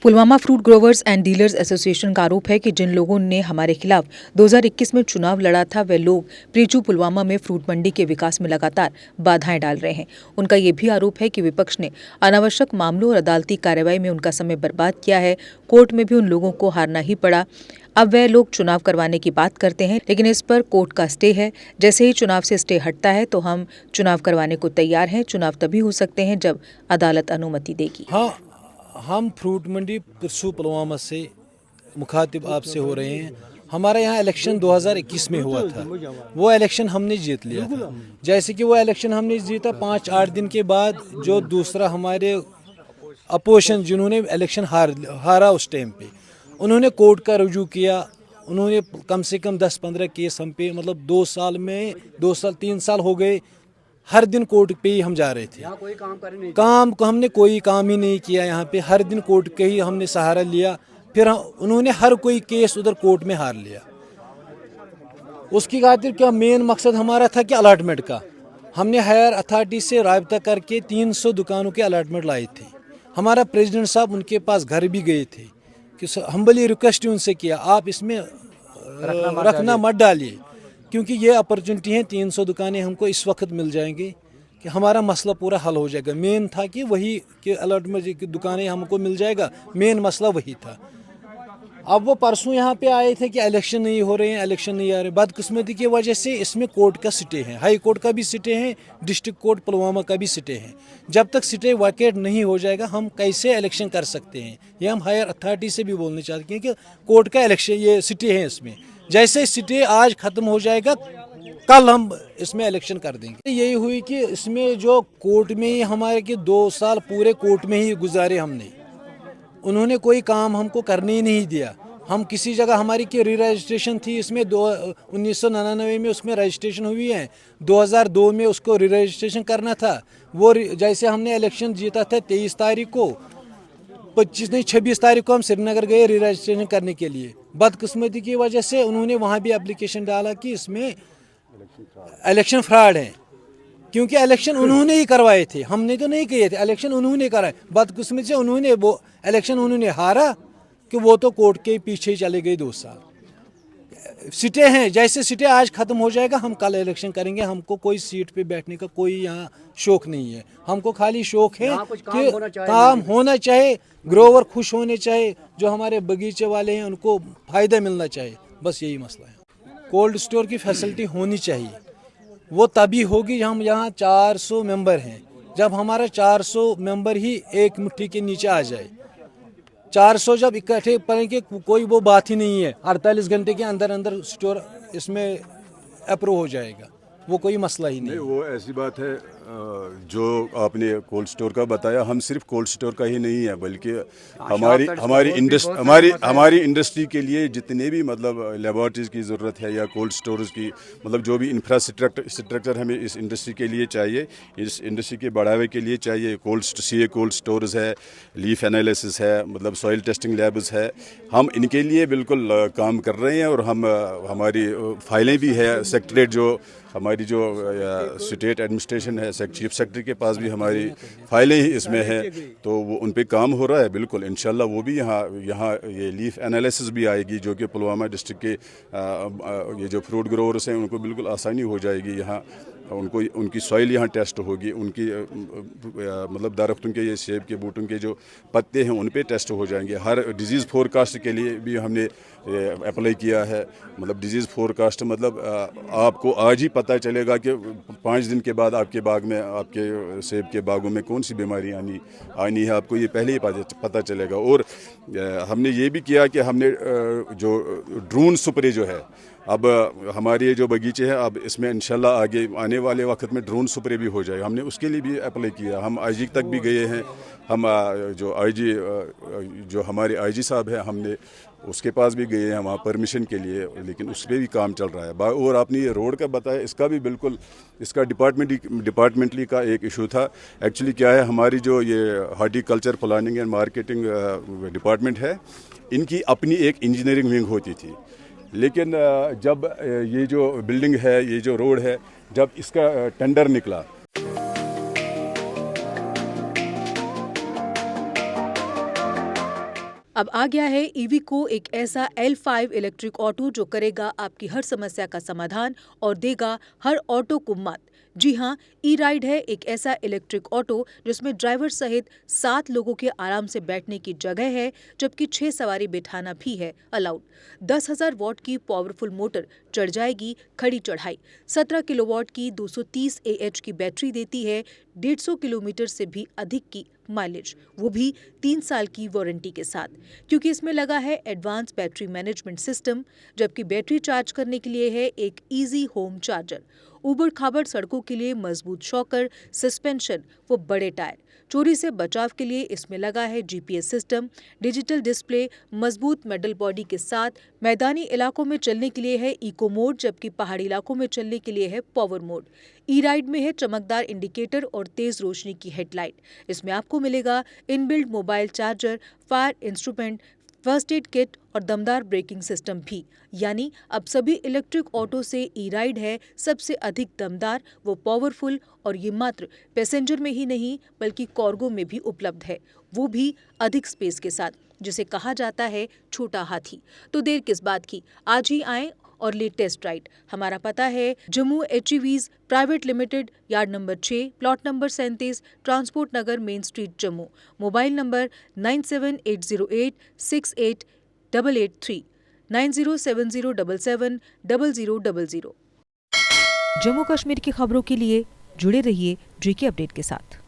Pulwama fruit growers and dealers association का आरोप है कि जिन लोगों ने हमारे खिलाफ 2021 में चुनाव लड़ा था वे लोग प्रीचू पुलवामा में फ्रूट मंडी के विकास में लगातार बाधाएं डाल रहे हैं। उनका ये भी आरोप है कि विपक्ष ने अनावश्यक मामलों और अदालती कार्रवाई में उनका समय बर्बाद किया है। कोर्ट में भी उन लोगों को हारना ही पड़ा। अब वह लोग चुनाव करवाने की बात करते हैं, लेकिन इस पर कोर्ट का स्टे है। जैसे ही चुनाव से स्टे हटता है तो हम चुनाव करवाने को तैयार हैं। चुनाव तभी हो सकते हैं जब अदालत अनुमति देगी। हाँ, हम फ्रूट मंडी प्रीचू पुलवामा से मुखातिब आपसे हो रहे हैं। हमारा यहाँ इलेक्शन 2021 में हुआ था, वो इलेक्शन हमने जीत लिया था। जैसे कि वो इलेक्शन हमने जीता, 5-8 दिन के बाद जो दूसरा हमारे अपोजिशन जिन्होंने इलेक्शन हारा उस टाइम पे, उन्होंने कोर्ट का रुजू किया। उन्होंने कम से कम 10-15 केस हम पे, मतलब 2 साल में 3 साल हो गए, हर दिन कोर्ट पे ही हम जा रहे थे। कोई काम को हमने कोई काम ही नहीं किया यहाँ पे, हर दिन कोर्ट के ही हमने सहारा लिया। फिर उन्होंने हर कोई केस उधर कोर्ट में हार लिया। उसकी खातिर क्या मेन मकसद हमारा था कि अलॉटमेंट का, हमने हायर अथॉरिटी से राब्ता करके 300 दुकानों के अलॉटमेंट लाए थे। हमारा प्रेसिडेंट साहब उनके पास घर भी गए थे कि हम्बली रिक्वेस्ट उनसे किया, आप इसमें रखना मत डालिए, क्योंकि ये अपॉर्चुनिटी है। 300 दुकानें हमको इस वक्त मिल जाएंगी कि हमारा मसला पूरा हल हो जाएगा। मेन था कि वही कि अलॉटमेंट की दुकानें हमको मिल जाएगा, मेन मसला वही था। अब वो परसों यहाँ पे आए थे कि इलेक्शन नहीं हो रहे हैं, इलेक्शन नहीं आ रहे। बदकिस्मती की वजह से इसमें कोर्ट का स्टे है, हाई कोर्ट का भी स्टे है, डिस्ट्रिक्ट कोर्ट पुलवामा का भी स्टे है। जब तक स्टे वैकेट नहीं हो जाएगा हम कैसे इलेक्शन कर सकते हैं। ये हम हायर अथॉरिटी से भी बोलना चाहते हैं कि कोर्ट का इलेक्शन ये स्टे है इसमें। जैसे स्टे आज खत्म हो जाएगा, कल हम इसमें इलेक्शन कर देंगे। यही हुई कि इसमें जो कोर्ट में ही हमारे के 2 साल पूरे कोर्ट में ही गुजारे हमने। उन्होंने कोई काम हमको करने ही नहीं दिया। हम किसी जगह हमारी की री रजिस्ट्रेशन थी, इसमें 1999 में उसमें रजिस्ट्रेशन हुई है, 2002 में उसको री रजिस्ट्रेशन करना था। वो जैसे हमने इलेक्शन जीता था 23 तारीख को, 26 तारीख को हम श्रीनगर गए री रजिस्ट्रेशन करने के लिए। बदकिस्मती की वजह से उन्होंने वहाँ भी एप्लीकेशन डाला कि इसमें इलेक्शन फ्रॉड है, क्योंकि इलेक्शन उन्होंने ही करवाए थे, हमने तो नहीं किए थे। इलेक्शन उन्होंने कराए, बदकिस्मती से उन्होंने वो इलेक्शन उन्होंने हारा कि वो तो कोर्ट के पीछे ही चले गए 2 साल। सीटें हैं, जैसे सीटें आज खत्म हो जाएगा हम कल इलेक्शन करेंगे। हमको कोई सीट पे बैठने का कोई यहाँ शौक नहीं है। हमको खाली शौक है कि काम होना चाहिए, ग्रोवर खुश होने चाहिए, जो हमारे बगीचे वाले हैं उनको फ़ायदा मिलना चाहिए, बस यही मसला है। कोल्ड स्टोर की फैसिलिटी होनी चाहिए, वो तभी होगी हम यहाँ 400 मेंबर हैं। जब हमारा 400 मेंबर ही एक मुट्ठी के नीचे आ जाए, 400 जब इकट्ठे पड़ेंगे, कोई वो बात ही नहीं है। 48 घंटे के अंदर अंदर स्टोर इसमें अप्रूव हो जाएगा, वो कोई मसला ही नहीं। वो ऐसी बात है जो आपने कोल्ड स्टोर का बताया। हम सिर्फ कोल्ड स्टोर का ही नहीं है, बल्कि हमारी इंडस्ट्री के लिए जितने भी मतलब लेबॉर्ट्रीज की ज़रूरत है या कोल्ड स्टोरेज की, मतलब जो भी इंफ्रास्ट्रक्चर हमें इस इंडस्ट्री के लिए चाहिए, इस इंडस्ट्री के बढ़ावे के लिए चाहिए। कोल्ड स्टोरेज है, लीफ एनालिसिस है, मतलब सॉइल टेस्टिंग लैब्स है, हम इनके लिए बिल्कुल काम कर रहे हैं। और हम हमारी फाइलें भी है, सेक्रेटरीट जो हमारी जो स्टेट एडमिनिस्ट्रेशन है, चीफ सेक्रेटरी के पास भी हमारी फाइलें ही इसमें हैं, तो वो उन पे काम हो रहा है। बिल्कुल इंशाल्लाह वो भी यहाँ ये लीफ एनालिसिस भी आएगी, जो कि पुलवामा डिस्ट्रिक्ट के ये जो फ्रूट ग्रोवर्स हैं उनको बिल्कुल आसानी हो जाएगी। यहाँ उनको उनकी सॉइल यहाँ टेस्ट होगी, उनकी मतलब दरख्तों के, ये सेब के बूटों के जो पत्ते हैं उन पे टेस्ट हो जाएंगे। हर डिजीज़ फोरकास्ट के लिए भी हमने अप्लाई किया है। मतलब डिजीज़ फोरकास्ट मतलब आपको आज ही पता चलेगा कि 5 दिन के बाद आपके बाग में, आपके सेब के बागों में कौन सी बीमारी आनी है, आपको ये पहले ही पता चलेगा। और हमने ये भी किया कि हमने जो ड्रोन स्प्रे जो है, अब हमारे जो बगीचे हैं, अब इसमें इंशाल्लाह आगे आने वाले वक्त में ड्रोन स्प्रे भी हो जाएगा। हमने उसके लिए भी अप्लाई किया। हम आईजी तक भी गए हैं। हम जो आईजी जो हमारे आईजी साहब हैं, हमने उसके पास भी गए हैं वहाँ परमिशन के लिए, लेकिन उस पर भी काम चल रहा है। और आपने ये रोड का बताया, इसका भी बिल्कुल, इसका डिपार्टमेंटली का एक इशू था। एक्चुअली क्या है, हमारी जो ये horticulture planning and marketing department है, इनकी अपनी एक इंजीनियरिंग विंग होती थी। लेकिन जब ये जो बिल्डिंग है, ये जो रोड है, जब इसका टेंडर निकला, अब आ गया है ईवीको, एक ऐसा L5 इलेक्ट्रिक ऑटो जो करेगा आपकी हर समस्या का समाधान और देगा हर ऑटो को मात। जी हाँ, ई राइड है एक ऐसा इलेक्ट्रिक ऑटो जिसमें ड्राइवर सहित 7 लोगों के आराम से बैठने की जगह है, जबकि 6 सवारी बिठाना भी है अलाउड। 10,000 वॉट की पावरफुल मोटर चढ़ जाएगी खड़ी चढ़ाई। 17 किलोवाट की 230 AH की बैटरी देती है 150 किलोमीटर से भी अधिक की माइलेज, वो भी 3 साल की वारंटी के साथ, क्योंकि इसमें लगा है एडवांस बैटरी मैनेजमेंट सिस्टम। जबकि बैटरी चार्ज करने के लिए है एक इजी होम चार्जर। उबड़ खाबड़ सड़कों के लिए मजबूत शॉकर, सस्पेंशन व बड़े टायर। चोरी से बचाव के लिए इसमें लगा है GPS सिस्टम, डिजिटल डिस्प्ले, मजबूत मेटल बॉडी के साथ। मैदानी इलाकों में चलने के लिए है इको मोड, जबकि पहाड़ी इलाकों में चलने के लिए है पावर मोड। ई राइड में है चमकदार इंडिकेटर और तेज रोशनी की हेडलाइट। इसमें आपको मिलेगा inbuilt mobile charger, fire instrument, first aid kit और दमदार ब्रेकिंग सिस्टम भी। यानी अब सभी इलेक्ट्रिक ऑटो से ई राइड है सबसे अधिक दमदार व पावरफुल, और ये मात्र पैसेंजर में ही नहीं बल्कि कार्गो में भी उपलब्ध है, वो भी अधिक स्पेस के साथ, जिसे कहा जाता है छोटा हाथी। तो देर किस बात की, आज ही आएं और ले टेस्ट राइड। हमारा पता है Jammu HEVs private limited, yard number 6, plot number 37, transport Nagar, main street, Jammu. Mobile number 9780868883, 9070770000। Jammu Kashmir की खबरों के लिए जुड़े रहिए JK अपडेट के साथ।